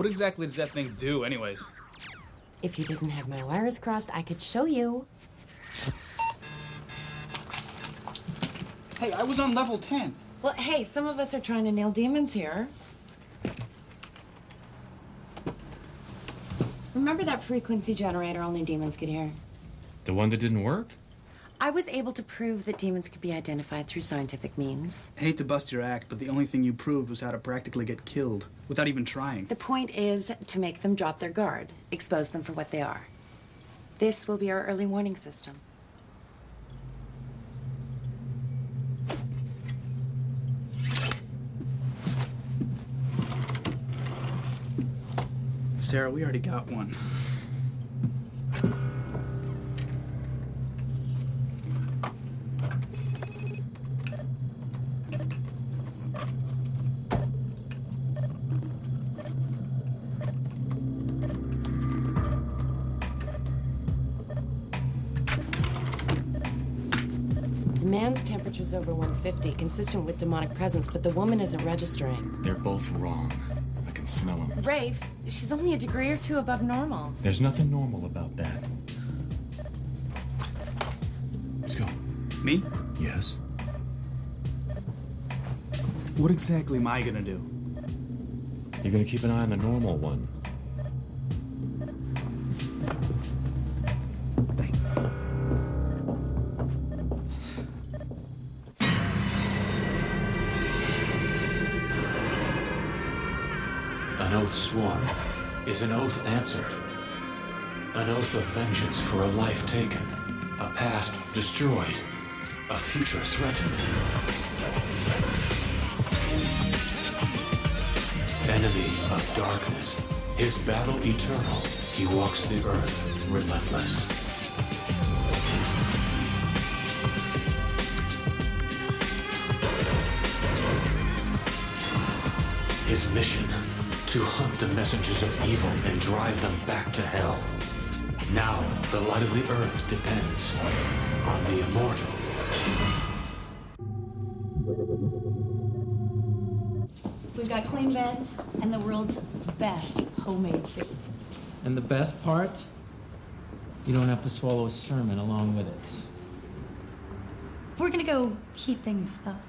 What exactly does that thing do, anyways? If you didn't have my wires crossed, I could show you. Hey, I was on level 10. Well, hey, some of us are trying to nail demons here. Remember that frequency generator only demons could hear? The one that didn't work? I was able to prove that demons could be identified through scientific means. I hate to bust your act, but the only thing you proved was how to practically get killed without even trying. The point is to make them drop their guard, expose them for what they are. This will be our early warning system. Sarah, we already got one. The man's temperature's over 150, consistent with demonic presence, but the woman isn't registering. They're both wrong. I can smell them. Rafe, she's only a degree or two above normal. There's nothing normal about that. Let's go. Me? Yes? What exactly am I gonna do? You're gonna keep an eye on the normal one. Thanks. An oath sworn is an oath answered. An oath of vengeance for a life taken, a past destroyed, a future threatened. Enemy of darkness, his battle eternal, he walks the earth relentless. His mission, to hunt the messengers of evil and drive them back to hell. Now, the light of the earth depends on the immortal. We've got clean beds and the world's best homemade soup. And the best part? You don't have to swallow a sermon along with it. We're gonna go heat things up.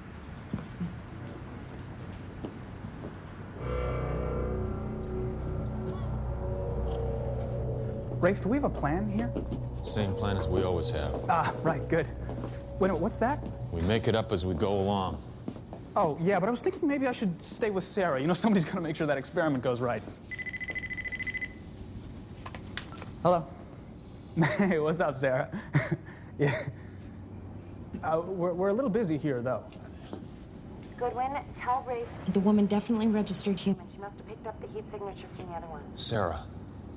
Rafe, do we have a plan here? Same plan as we always have. Ah, right, good. Wait a minute, what's that? We make it up as we go along. Oh, yeah, but I was thinking maybe I should stay with Sarah. You know, somebody's gonna make sure that experiment goes right. Hello. Hey, what's up, Sarah? Yeah. We're a little busy here, though. Goodwin, tell Rafe. The woman definitely registered human. She must have picked up the heat signature from the other one. Sarah,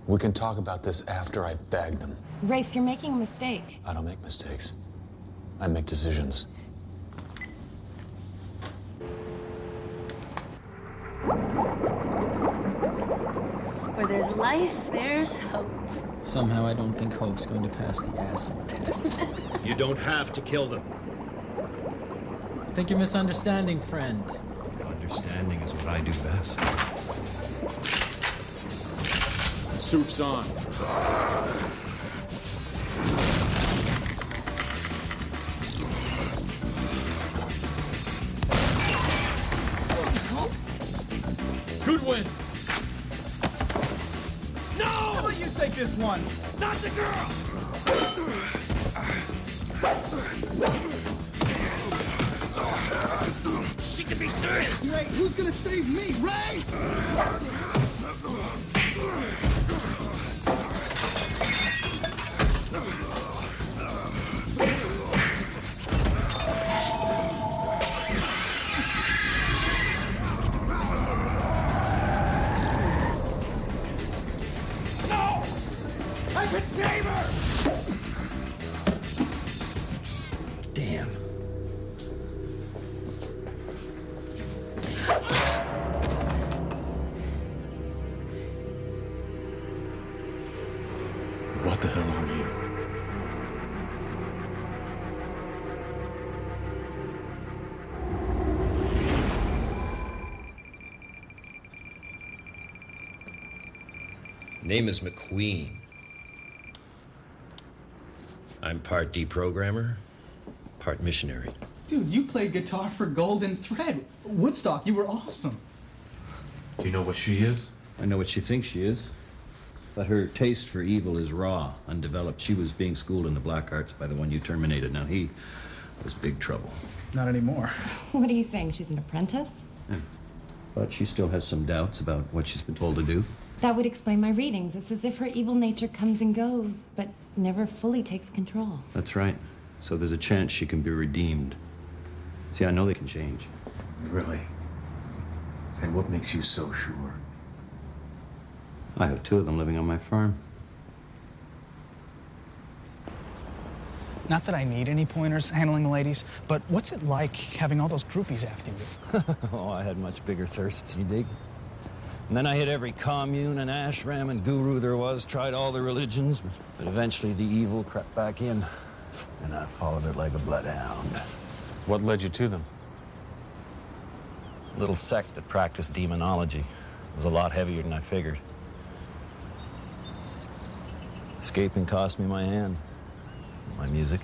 we can talk about this after I've bagged them. Rafe, you're making a mistake. I don't make mistakes. I make decisions. Where there's life, there's hope. Somehow I don't think Hope's going to pass the acid test. You don't have to kill them. I think you're misunderstanding, friend. Understanding is what I do best. Soup's on. Goodwin! No! How about you take this one? Not the girl! She can be serious! Great, who's gonna save me, Ray? I can save her! Damn. What the hell are you? Name is McQueen. I'm part deprogrammer, part missionary. Dude, you played guitar for Golden Thread. Woodstock, you were awesome. Do you know what she is? I know what she thinks she is. But her taste for evil is raw, undeveloped. She was being schooled in the black arts by the one you terminated. Now, he was big trouble. Not anymore. What are you saying? She's an apprentice? Yeah. But she still has some doubts about what she's been told to do. That would explain my readings. It's as if her evil nature comes and goes, but never fully takes control. That's right. So there's a chance she can be redeemed. See, I know they can change. Really? And what makes you so sure? I have 2 of them living on my farm. Not that I need any pointers handling the ladies, but what's it like having all those groupies after you? Oh, I had much bigger thirsts, you dig? And then I hit every commune and ashram and guru there was, tried all the religions, but eventually the evil crept back in, and I followed it like a bloodhound. What led you to them? A little sect that practiced demonology. It was a lot heavier than I figured. Escaping cost me my hand, my music.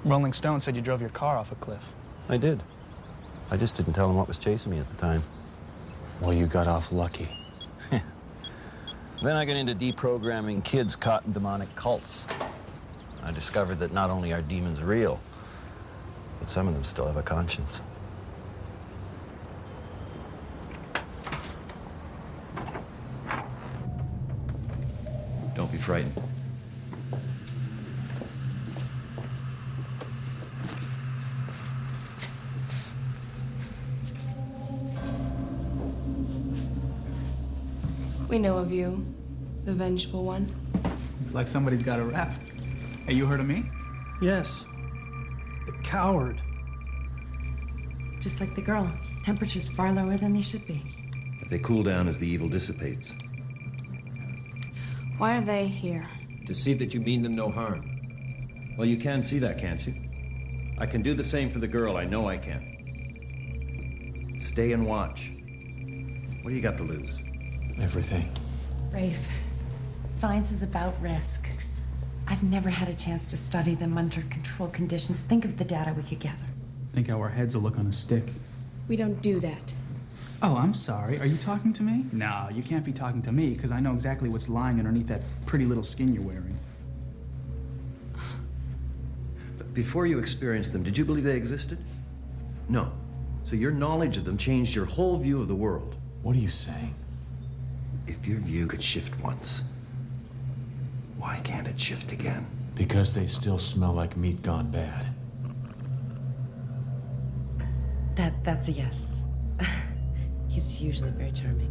Rolling Stone said you drove your car off a cliff. I did. I just didn't tell them what was chasing me at the time. Well, you got off lucky. Then I got into deprogramming kids caught in demonic cults. I discovered that not only are demons real, but some of them still have a conscience. Don't be frightened. We know of you, the vengeful one. It's like somebody's got a rap. Hey, you heard of me? Yes. The coward. Just like the girl. Temperatures far lower than they should be. They cool down as the evil dissipates. Why are they here? To see that you mean them no harm. Well, you can see that, can't you? I can do the same for the girl. I know I can. Stay and watch. What do you got to lose? Everything. Rafe, science is about risk. I've never had a chance to study them under controlled conditions. Think of the data we could gather. Think how our heads will look on a stick. We don't do that. Oh, I'm sorry. Are you talking to me? No, you can't be talking to me, because I know exactly what's lying underneath that pretty little skin you're wearing. But before you experienced them, did you believe they existed? No. So your knowledge of them changed your whole view of the world. What are you saying? If your view could shift once, why can't it shift again? Because they still smell like meat gone bad. That's a yes. He's usually very charming.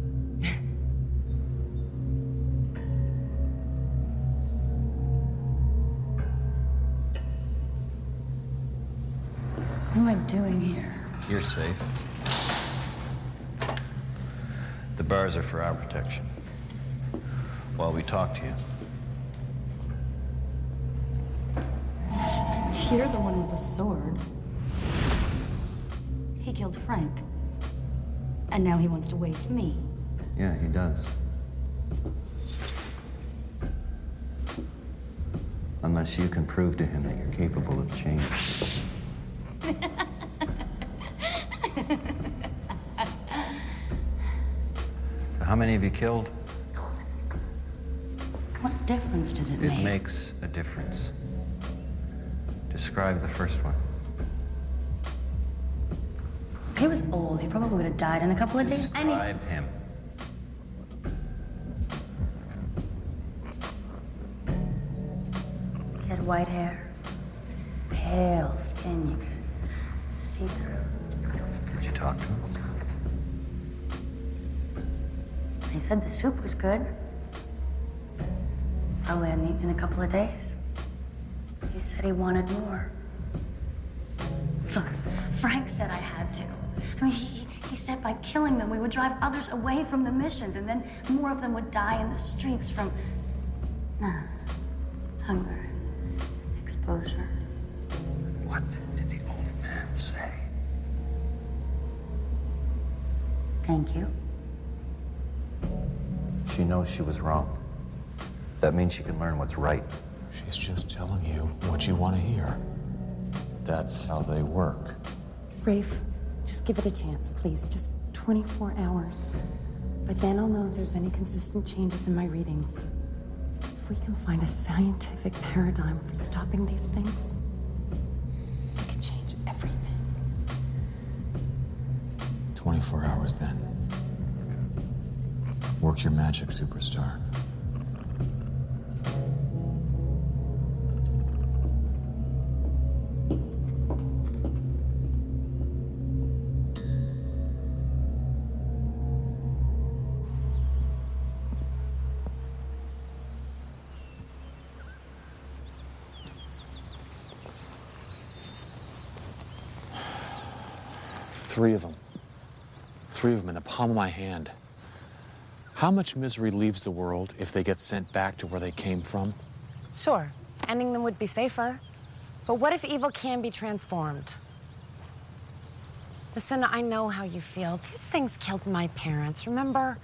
What am I doing here? You're safe. The bars are for our protection. While we talk to you. You're the one with the sword. He killed Frank. And now he wants to waste me. Yeah, he does. Unless you can prove to him that you're capable of change. How many have you killed? What difference does it make? It makes a difference. Describe the first one. If he was old, he probably would have died in a couple of days. Describe him. He had white hair, pale skin you could see through. Did you talk to him? He said the soup was good. Probably hadn't eaten in a couple of days. He said he wanted more. Look, Frank said I had to. I mean, he said by killing them, we would drive others away from the missions, and then more of them would die in the streets from hunger and exposure. What did the old man say? Thank you. she knows she was wrong. That means she can learn what's right. She's just telling you what you want to hear. That's how they work. Rafe, just give it a chance, please. Just 24 hours. By then I'll know if there's any consistent changes in my readings. If we can find a scientific paradigm for stopping these things, it can change everything. 24 hours then. Work your magic, superstar. Three of them. 3 of them in the palm of my hand. How much misery leaves the world if they get sent back to where they came from? Sure, ending them would be safer. But what if evil can be transformed? Listen, I know how you feel. These things killed my parents, remember?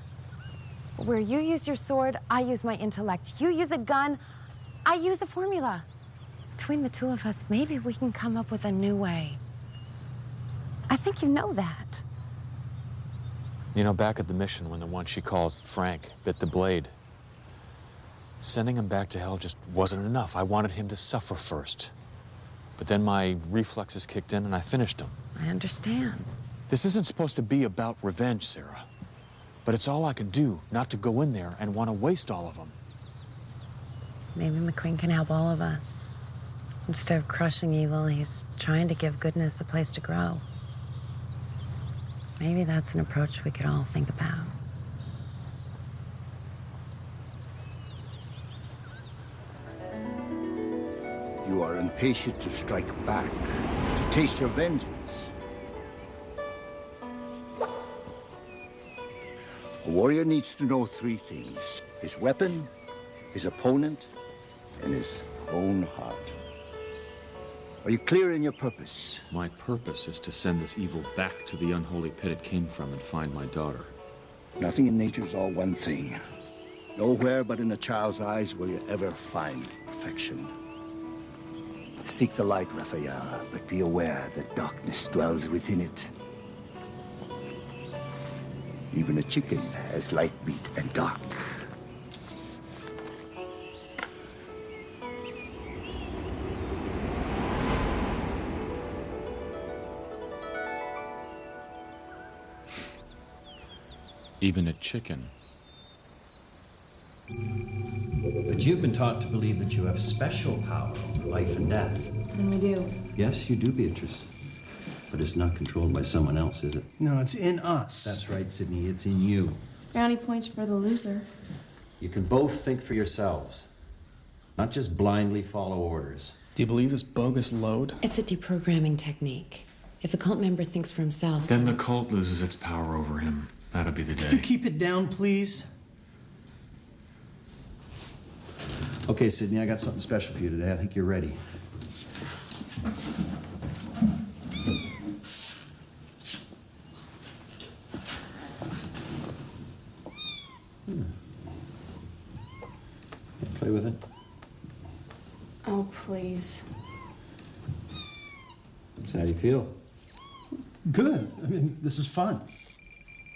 Where you use your sword, I use my intellect. You use a gun, I use a formula. Between the two of us, maybe we can come up with a new way. I think you know that. You know, back at the mission when the one she called Frank bit the blade, sending him back to hell just wasn't enough. I wanted him to suffer first. But then my reflexes kicked in and I finished him. I understand. This isn't supposed to be about revenge, Sarah. But it's all I can do not to go in there and want to waste all of them. Maybe McQueen can help all of us. Instead of crushing evil, he's trying to give goodness a place to grow. Maybe that's an approach we could all think about. You are impatient to strike back, to taste your vengeance. A warrior needs to know 3 things: his weapon, his opponent, and his own heart. Are you clear in your purpose? My purpose is to send this evil back to the unholy pit it came from and find my daughter. Nothing in nature is all one thing. Nowhere but in a child's eyes will you ever find perfection. Seek the light, Raphael, but be aware that darkness dwells within it. Even a chicken has light, meat, and dark. Even a chicken. But you've been taught to believe that you have special power over life and death. And we do. Yes, you do, Beatrice. But it's not controlled by someone else, is it? No, it's in us. That's right, Sydney. It's in you. Brownie points for the loser. You can both think for yourselves, not just blindly follow orders. Do you believe this bogus load? It's a deprogramming technique. If a cult member thinks for himself... Then the cult loses its power over him. That'll be the day. Could you keep it down, please? Okay, Sydney, I got something special for you today. I think you're ready. Play with it. Oh, please. So how do you feel? Good. I mean, this is fun.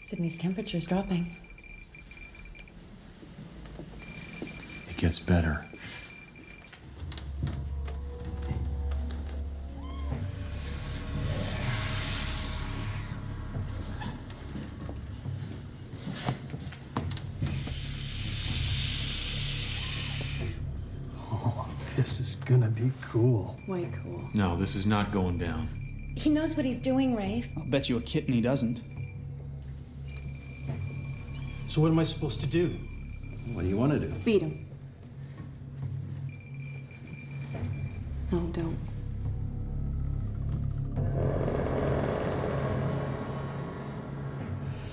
Sydney's temperature's dropping. It gets better. Oh, this is gonna be cool. Way cool. No, this is not going down. He knows what he's doing, Rafe. I'll bet you a kitten he doesn't. So what am I supposed to do? What do you want to do? Beat him. No, don't.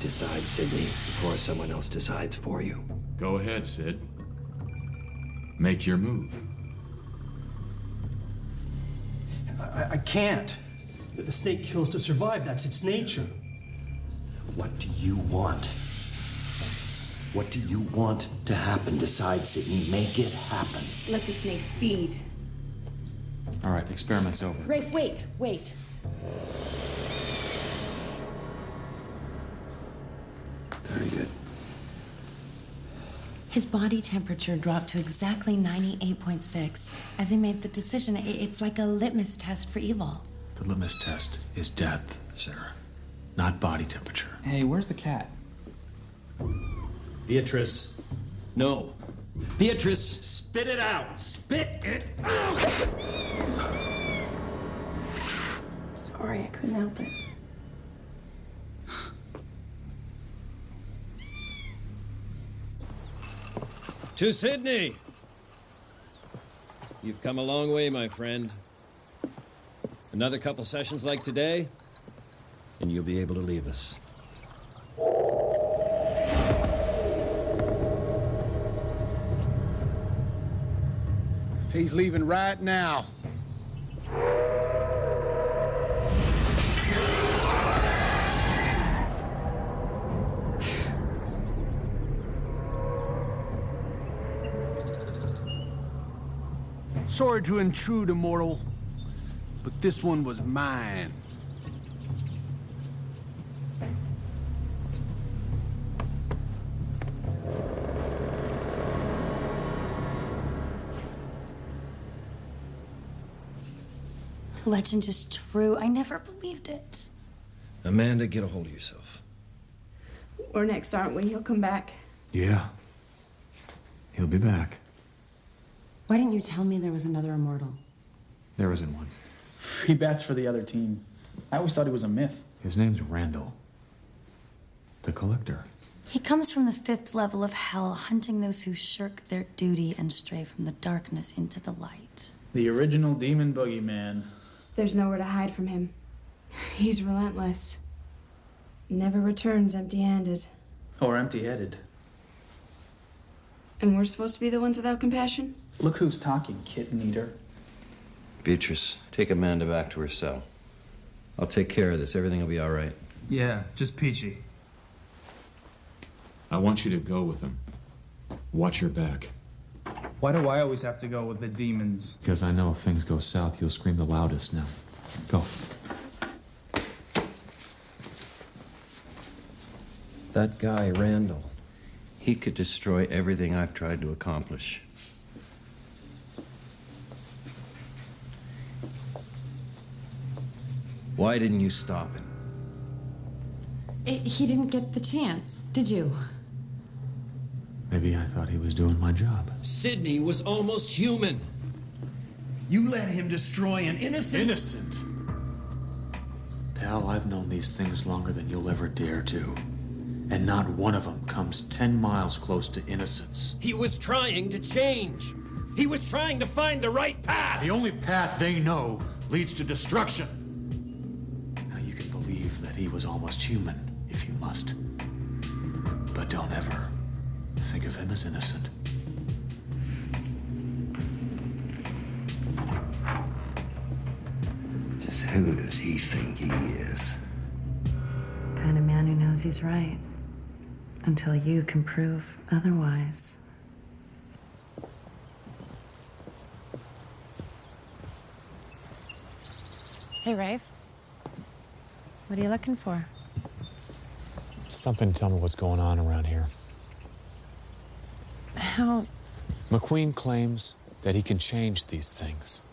Decide, Sydney, before someone else decides for you. Go ahead, Sid. Make your move. I can't. The snake kills to survive. That's its nature. What do you want? What do you want to happen? Decide, Sydney. Make it happen. Let the snake feed. All right, experiment's over. Rafe, wait. Very good. His body temperature dropped to exactly 98.6 as he made the decision. It's like a litmus test for evil. The litmus test is death, Sarah, not body temperature. Hey, where's the cat? Beatrice. No. Beatrice. Spit it out! Spit it out! Sorry, I couldn't help it. To Sydney! You've come a long way, my friend. Another couple sessions like today, and you'll be able to leave us. He's leaving right now. Sorry to intrude, Immortal, but this one was mine. The legend is true. I never believed it. Amanda, get a hold of yourself. We're next, aren't we? He'll come back. Yeah. He'll be back. Why didn't you tell me there was another immortal? There isn't one. He bats for the other team. I always thought he was a myth. His name's Randall. The Collector. He comes from the 5th level of hell, hunting those who shirk their duty and stray from the darkness into the light. The original demon boogeyman. There's nowhere to hide from him. He's relentless. Never returns empty-handed. Or empty-headed. And we're supposed to be the ones without compassion? Look who's talking, kitten eater. Beatrice, take Amanda back to her cell. I'll take care of this. Everything will be all right. Yeah, just peachy. I want you to go with him. Watch your back. Why do I always have to go with the demons? Because I know if things go south, you'll scream the loudest now. Go. That guy, Randall, he could destroy everything I've tried to accomplish. Why didn't you stop him? He didn't get the chance, did you? Maybe I thought he was doing my job. Sydney was almost human. You let him destroy an innocent... Innocent? Pal, I've known these things longer than you'll ever dare to. And not one of them comes 10 miles close to innocence. He was trying to change. He was trying to find the right path. The only path they know leads to destruction. Now you can believe that he was almost human, if you must. But don't ever think of him as innocent. Just who does he think he is? Kind of man who knows he's right. Until you can prove otherwise. Hey, Rafe. What are you looking for? Something to tell me what's going on around here. How? McQueen claims that he can change these things.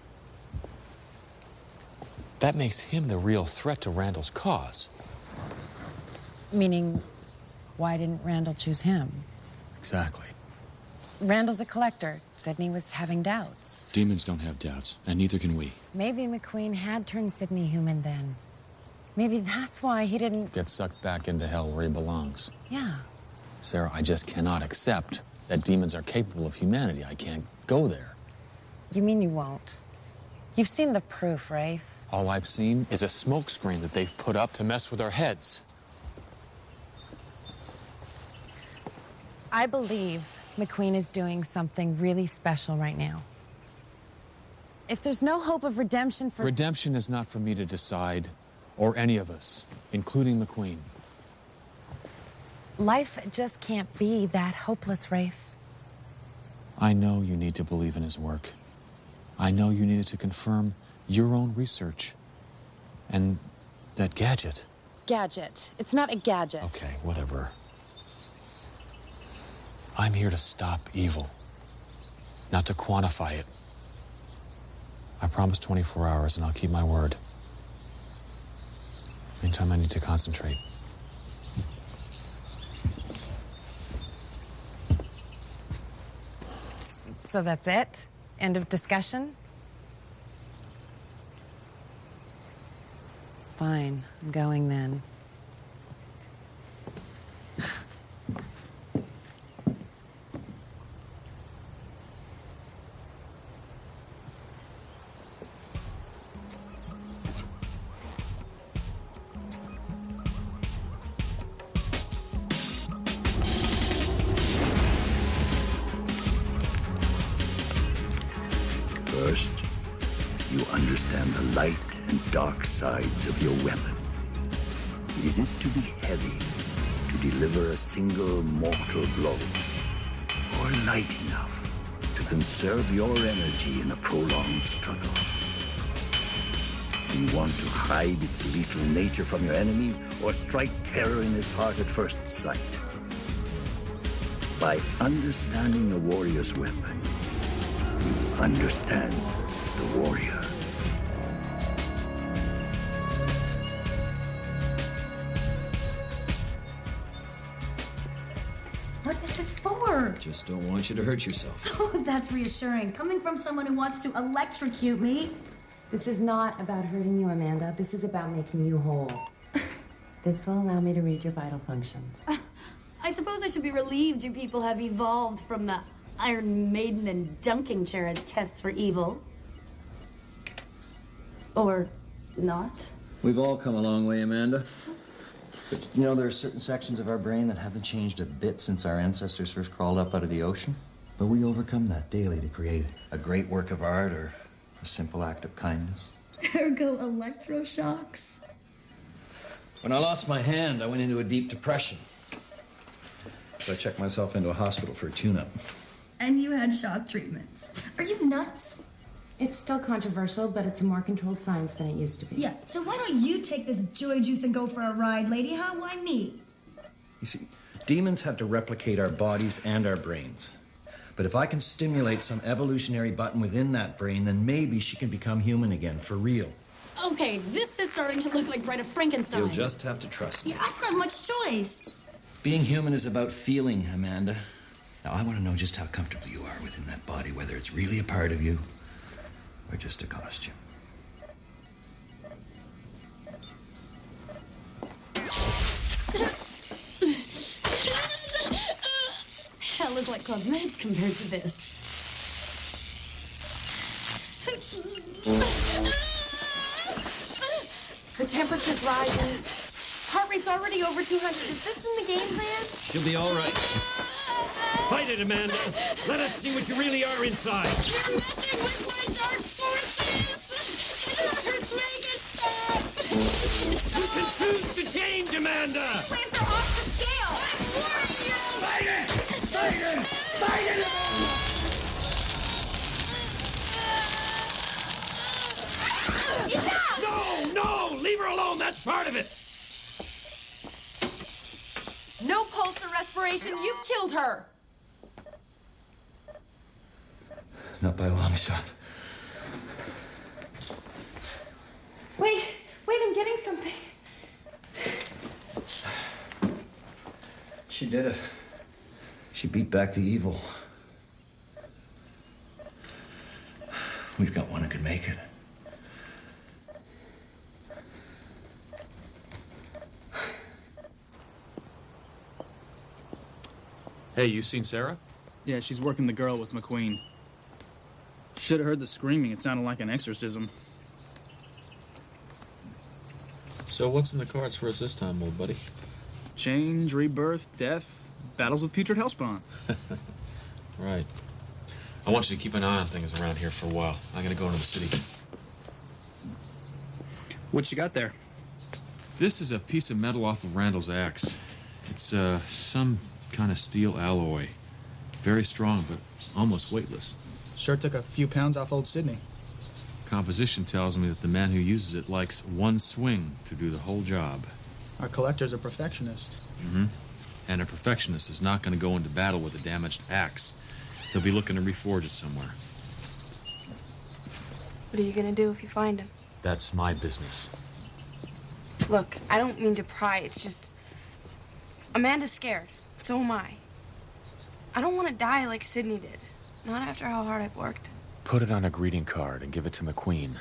That makes him the real threat to Randall's cause. Meaning, why didn't Randall choose him? Exactly. Randall's a collector. Sydney was having doubts. Demons don't have doubts, and neither can we. Maybe McQueen had turned Sydney human then. Maybe that's why he didn't... Get sucked back into hell where he belongs. Yeah. Sarah, I just cannot accept that demons are capable of humanity. I can't go there. You mean you won't? You've seen the proof, Rafe. All I've seen is a smokescreen that they've put up to mess with our heads. I believe McQueen is doing something really special right now. If there's no hope of redemption for... Redemption is not for me to decide, or any of us, including McQueen. Life just can't be that hopeless, Rafe. I know you need to believe in his work. I know you needed to confirm your own research. And that gadget. Gadget. It's not a gadget. Okay, whatever. I'm here to stop evil, not to quantify it. I promise 24 hours, and I'll keep my word. Meantime, I need to concentrate. So that's it? End of discussion? Fine, I'm going then. First, you understand the light and dark sides of your weapon. Is it to be heavy to deliver a single mortal blow? Or light enough to conserve your energy in a prolonged struggle? Do you want to hide its lethal nature from your enemy or strike terror in his heart at first sight? By understanding a warrior's weapon, you understand the warrior. What is this for? Just don't want you to hurt yourself. Oh, that's reassuring. Coming from someone who wants to electrocute me. This is not about hurting you, Amanda. This is about making you whole. This will allow me to read your vital functions. I suppose I should be relieved you people have evolved from the Iron Maiden and dunking chair as tests for evil. Or not. We've all come a long way, Amanda. But you know, there are certain sections of our brain that haven't changed a bit since our ancestors first crawled up out of the ocean. But we overcome that daily to create a great work of art or a simple act of kindness. Ergo electroshocks. When I lost my hand, I went into a deep depression. So I checked myself into a hospital for a tune-up. And you had shock treatments. Are you nuts? It's still controversial, but it's a more controlled science than it used to be. Yeah, so why don't you take this joy juice and go for a ride, lady, huh? Why me? You see, demons have to replicate our bodies and our brains. But if I can stimulate some evolutionary button within that brain, then maybe she can become human again, for real. Okay, this is starting to look like Bride of Frankenstein. You'll just have to trust me. Yeah, I don't have much choice. Being human is about feeling, Amanda. Now, I want to know just how comfortable you are within that body, whether it's really a part of you or just a costume. Hell is like Club Med compared to this. Her temperature's rising. Heart rate's already over 200. Is this in the game plan? She'll be all right. Fight it, Amanda. Let us see what you really are inside. You're messing with my dark forces. It hurts. Make it stop. You can choose to change, Amanda. Flames are off the scale. I'm warning you. Fight it! Fight it! Fight it, Amanda! No! Leave her alone. That's part of it. No pulse or respiration. You've killed her. Not by a long shot. Wait, I'm getting something. She did it. She beat back the evil. We've got one who can make it. Hey, you seen Sarah? Yeah, she's working the girl with McQueen. Should have heard the screaming. It sounded like an exorcism. So what's in the cards for us this time, old buddy? Change, rebirth, death, battles with putrid hellspawn. Right. I want you to keep an eye on things around here for a while. I'm gonna go into the city. What you got there? This is a piece of metal off of Randall's axe. It's some kind of steel alloy. Very strong, but almost weightless. Sure took a few pounds off old Sydney. Composition tells me that the man who uses it likes one swing to do the whole job. Our collector's a perfectionist. Mm-hmm. And a perfectionist is not going to go into battle with a damaged axe. He'll be looking to reforge it somewhere. What are you gonna do if you find him? That's my business. Look, I don't mean to pry, it's just... Amanda's scared. So am I. I don't want to die like Sydney did. Not after how hard I've worked. Put it on a greeting card and give it to McQueen.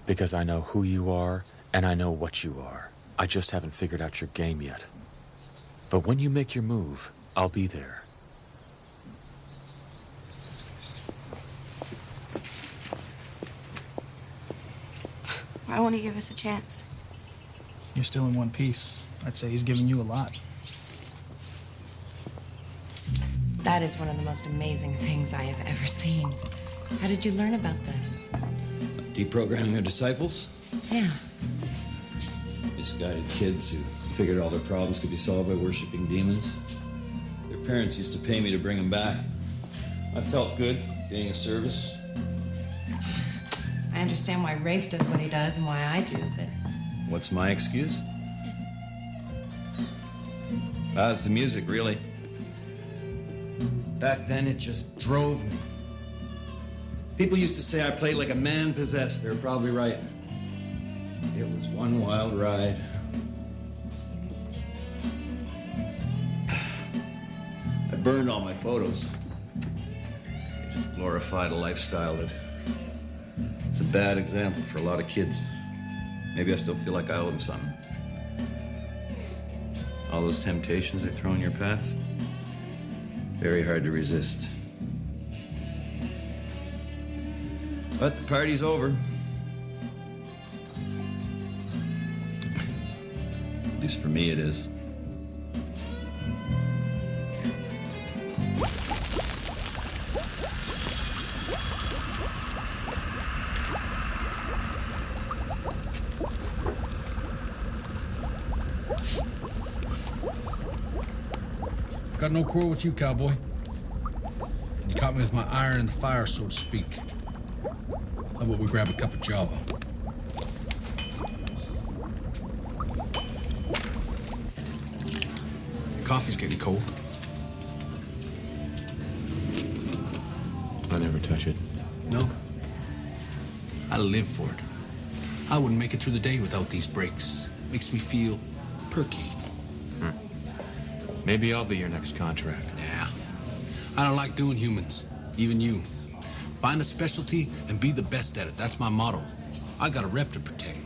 Because I know who you are, and I know what you are. I just haven't figured out your game yet. But when you make your move, I'll be there. Why won't he give us a chance? You're still in one piece. I'd say he's giving you a lot. That is one of the most amazing things I have ever seen. How did you learn about this? Deprogramming their disciples? Yeah. Misguided kids who figured all their problems could be solved by worshiping demons. Their parents used to pay me to bring them back. I felt good being of service. I understand why Rafe does what he does and why I do, but... What's my excuse? It's the music, really. Back then, it just drove me. People used to say I played like a man possessed. They were probably right. It was one wild ride. I burned all my photos. They just glorified a lifestyle that... It's a bad example for a lot of kids. Maybe I still feel like I owe them something. All those temptations they throw in your path, very hard to resist. But the party's over. At least for me it is. Got no quarrel with you, cowboy. You caught me with my iron in the fire, so to speak. How about we grab a cup of Java? Coffee's getting cold. I never touch it. No? I live for it. I wouldn't make it through the day without these breaks. Makes me feel perky. Maybe I'll be your next contract. Yeah. I don't like doing humans. Even you. Find a specialty and be the best at it. That's my motto. I got a rep to protect.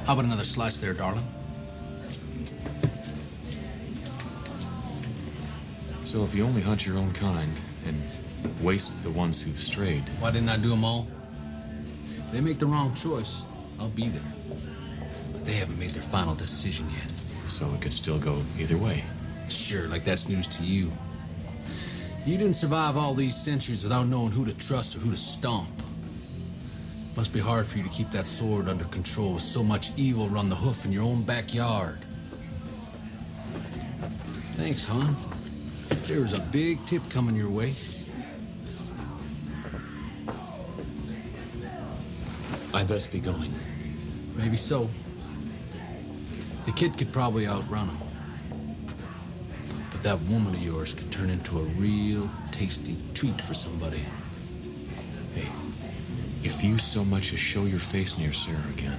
How about another slice there, darling? So if you only hunt your own kind and waste the ones who've strayed... Why didn't I do them all? If they make the wrong choice, I'll be there. But they haven't made their final decision yet. So it could still go either way. Sure, like that's news to you. You didn't survive all these centuries without knowing who to trust or who to stomp. Must be hard for you to keep that sword under control with so much evil run the hoof in your own backyard. Thanks, hon. There's a big tip coming your way. I best be going. Maybe so. The kid could probably outrun him. But that woman of yours could turn into a real tasty treat for somebody. Hey, if you so much as show your face near Sarah again,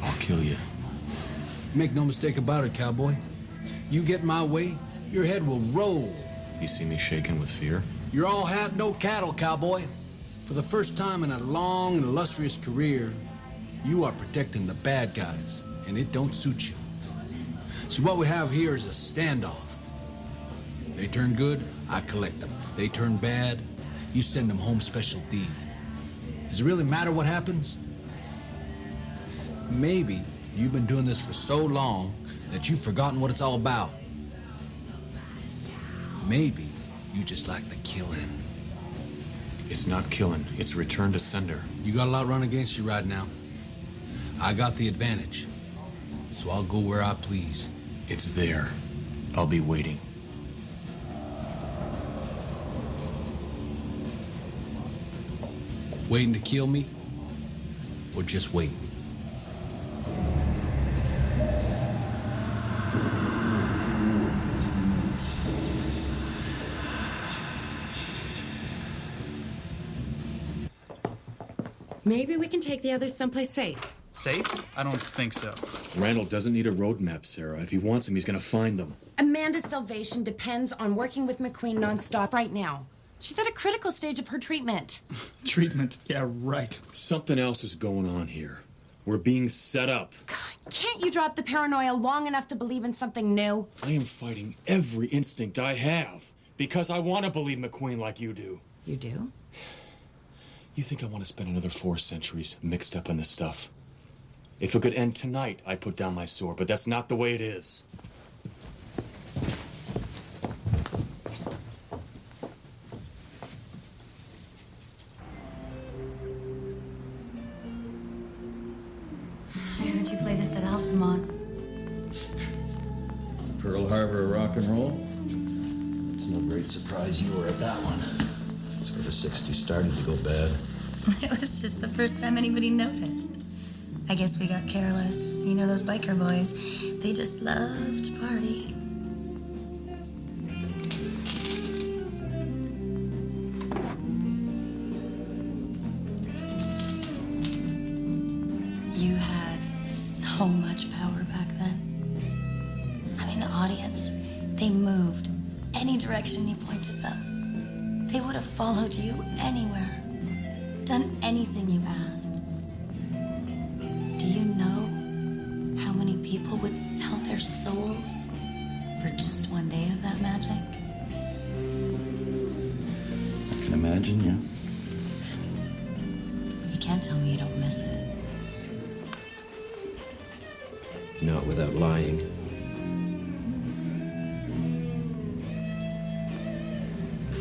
I'll kill you. Make no mistake about it, cowboy. You get my way, your head will roll. You see me shaking with fear? You're all hat, no cattle, cowboy. For the first time in a long and illustrious career, you are protecting the bad guys, and it don't suit you. See, what we have here is a standoff. They turn good, I collect them. They turn bad, you send them home special D. Does it really matter what happens? Maybe you've been doing this for so long that you've forgotten what it's all about. Maybe you just like the killing. It's not killing, it's return to sender. You got a lot run against you right now. I got the advantage, so I'll go where I please. It's there. I'll be waiting. Waiting to kill me? Or just wait? Maybe we can take the others someplace safe. Safe? I don't think so. Randall doesn't need a roadmap, Sarah. If he wants them, he's gonna find them. Amanda's salvation depends on working with McQueen nonstop right now. She's at a critical stage of her treatment. Treatment? Yeah, right. Something else is going on here. We're being set up. Can't you drop the paranoia long enough to believe in something new? I am fighting every instinct I have because I want to believe McQueen like you do. You do? You think I want to spend another 4 centuries mixed up in this stuff? If it could end tonight, I'd put down my sword, but that's not the way it is. I heard you play this at Altamont. Pearl Harbor rock and roll? It's no great surprise you were at that one. That's where the 60s started to go bad. It was just the first time anybody noticed. I guess we got careless. You know those biker boys. They just love to party. You had so much power back then. I mean, the audience, they moved any direction you pointed them. They would have followed you anywhere, done anything you asked. Do you know how many people would sell their souls for just one day of that magic? I can imagine, yeah. You can't tell me you don't miss it. Not without lying.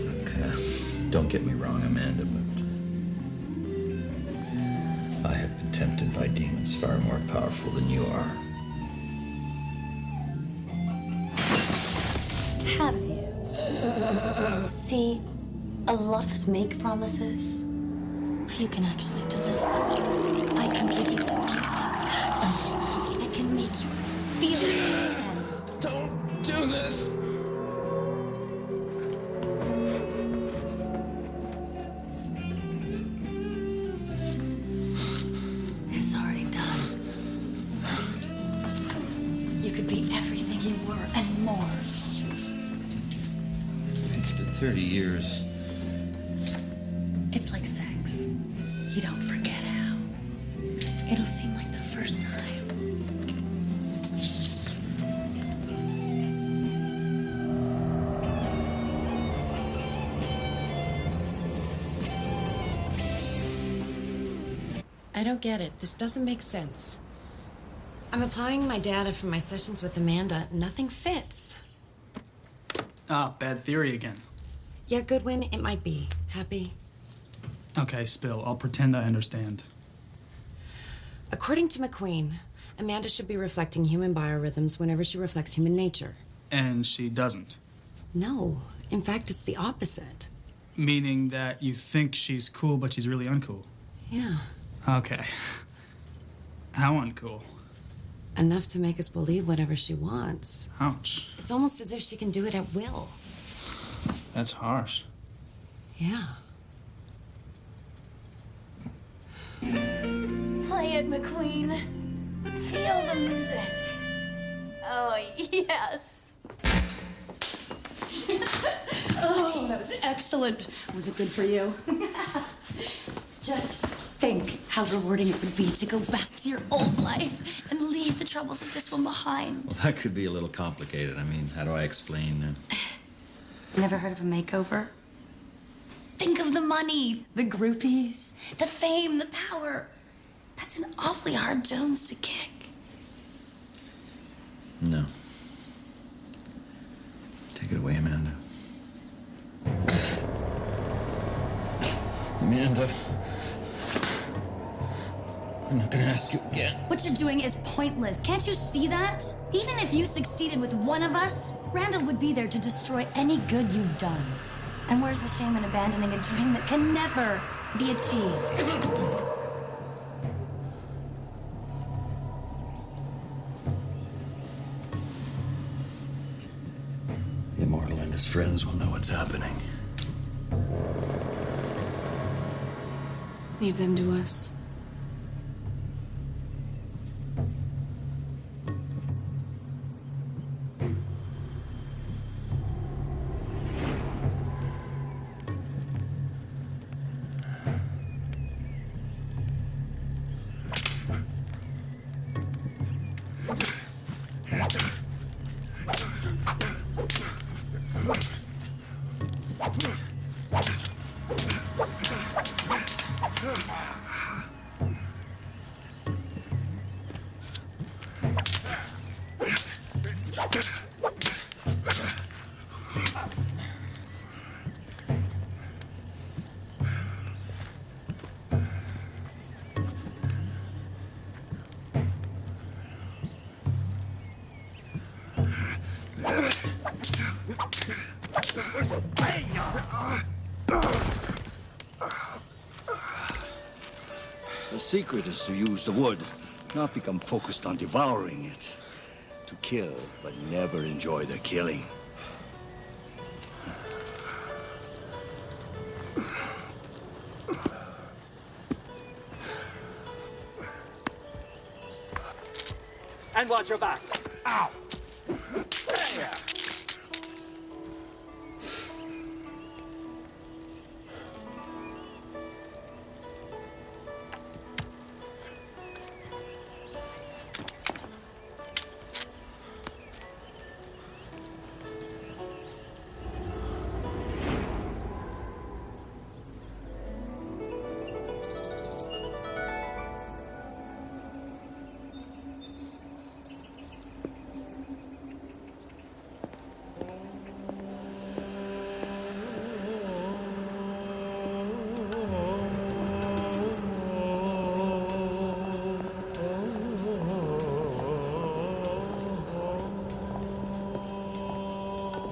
Look, don't get me wrong, Amanda, but I have been tempted by demons far more powerful than you are. Have you? See, a lot of us make promises. Few can actually deliver. I can give you the music. I can make you feel it. Don't do this! It's already done. You could be everything you were and more. It's been 30 years. It's like sex. You don't forget how. It'll seem like the first time. I don't get it. This doesn't make sense. I'm applying my data from my sessions with Amanda. Nothing fits. Ah, bad theory again. Yeah, Goodwin, it might be. Happy? Okay, spill. I'll pretend I understand. According to McQueen, Amanda should be reflecting human biorhythms whenever she reflects human nature. And she doesn't. No. In fact, it's the opposite. Meaning that you think she's cool, but she's really uncool. Yeah. Okay. How uncool? Enough to make us believe whatever she wants. Ouch. It's almost as if she can do it at will. That's harsh. Yeah. Play it, McQueen. Feel the music. Oh, yes. Oh, that was excellent. Was it good for you? Just think how rewarding it would be to go back to your old life and leave the troubles of this one behind. Well, that could be a little complicated. I mean, how do I explain? Never heard of a makeover? Think of the money, the groupies, the fame, the power. That's an awfully hard Jones to kick. No. Take it away, Amanda. Amanda. I'm not gonna ask you again. What you're doing is pointless. Can't you see that? Even if you succeeded with one of us, Randall would be there to destroy any good you've done. And where's the shame in abandoning a dream that can never be achieved? The Immortal and his friends will know what's happening. Leave them to us. The secret is to use the wood, not become focused on devouring it. To kill, but never enjoy the killing. And watch your back. Ow!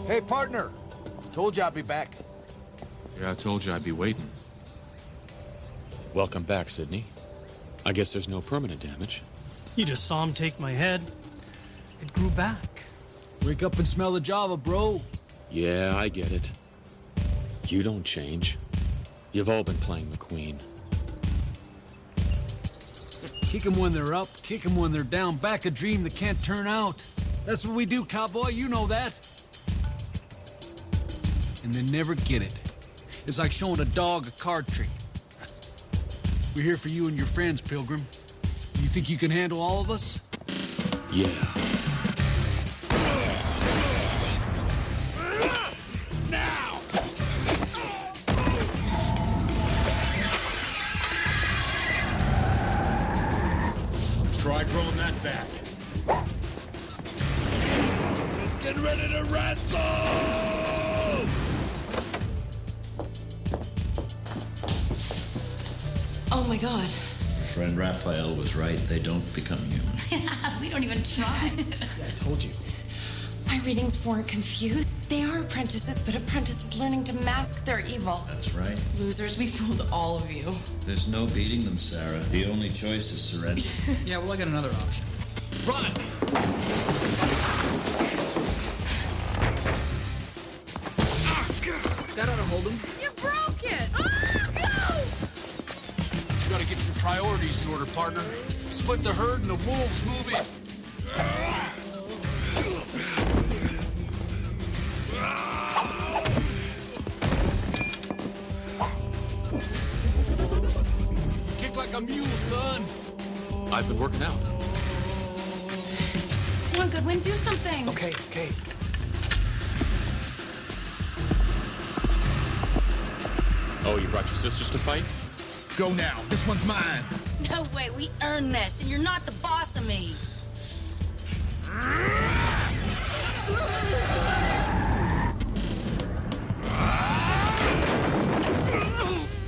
Hey, partner. Told you I'd be back. Yeah, I told you I'd be waiting. Welcome back, Sydney. I guess there's no permanent damage. You just saw him take my head. It grew back. Wake up and smell the Java, bro. Yeah, I get it. You don't change. You've all been playing the Queen. Kick them when they're up, kick them when they're down. Back a dream that can't turn out. That's what we do, cowboy. You know that. And they never get it. It's like showing a dog a card trick. We're here for you and your friends, Pilgrim. You think you can handle all of us? Yeah. Now! Try growing that back. Let's get ready to wrestle! Oh my god. Friend Raphael was right. They don't become human. We don't even try. I told you. My readings weren't confused. They are apprentices, but apprentices learning to mask their evil. That's right. Losers, we fooled all of you. There's no beating them, Sarah. The only choice is surrender. Yeah, well, I got another option. Run! That ought to hold him. You broke it! Oh, go! You gotta get your priorities in order, partner. Split the herd and the wolves move in. Kick like a mule, son. I've been working out. Come on, Goodwin, do something. Okay. Oh, you brought your sisters to fight? Go now. This one's mine. No way, we earned this, and you're not the boss of me.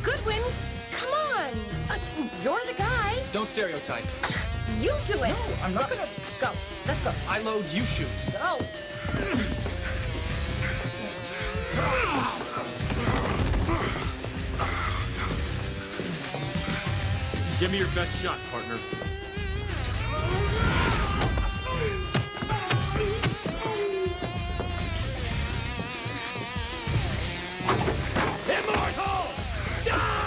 Goodwin, You're the guy. Don't stereotype. You do it. No, I'm not gonna. Go. Let's go. I load, you shoot. Go. Give me your best shot, partner. Immortal! Die!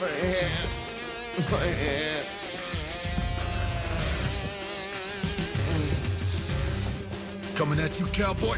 My hand. My hand. Coming at you, cowboy.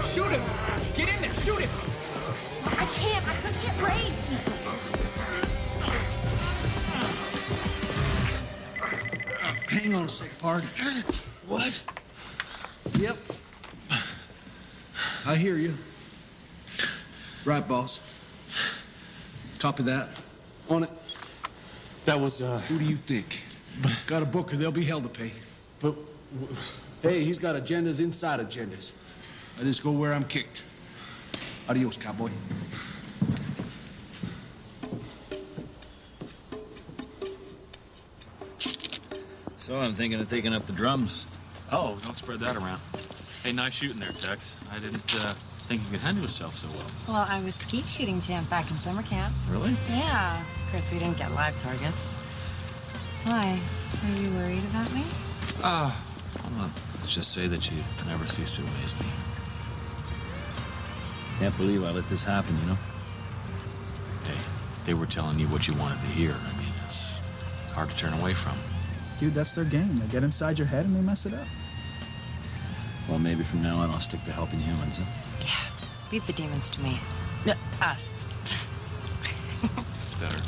Shoot him! Get in there, shoot him! I can't. I couldn't get Ray. Hang on a sec, pard. What? Yep. I hear you. Right, boss. Copy that. On it. That was, Who do you think? Got a booker, they'll be hell to pay. But... Hey, he's got agendas inside agendas. I just go where I'm kicked. Adios, cowboy. So I'm thinking of taking up the drums. Oh, don't spread that around. Hey, nice shooting there, Tex. I didn't, think he could handle himself so well. Well, I was skeet shooting champ back in summer camp. Really? Yeah. Of course, we didn't get live targets. Why? Are you worried about me? Well, let's just say that you never cease to amaze me. Can't believe I let this happen, you know? Hey, they were telling you what you wanted to hear. I mean, it's hard to turn away from. Dude, that's their game. They get inside your head and they mess it up. Well, maybe from now on I'll stick to helping humans, huh? Yeah. Leave the demons to me. No, us. It's better.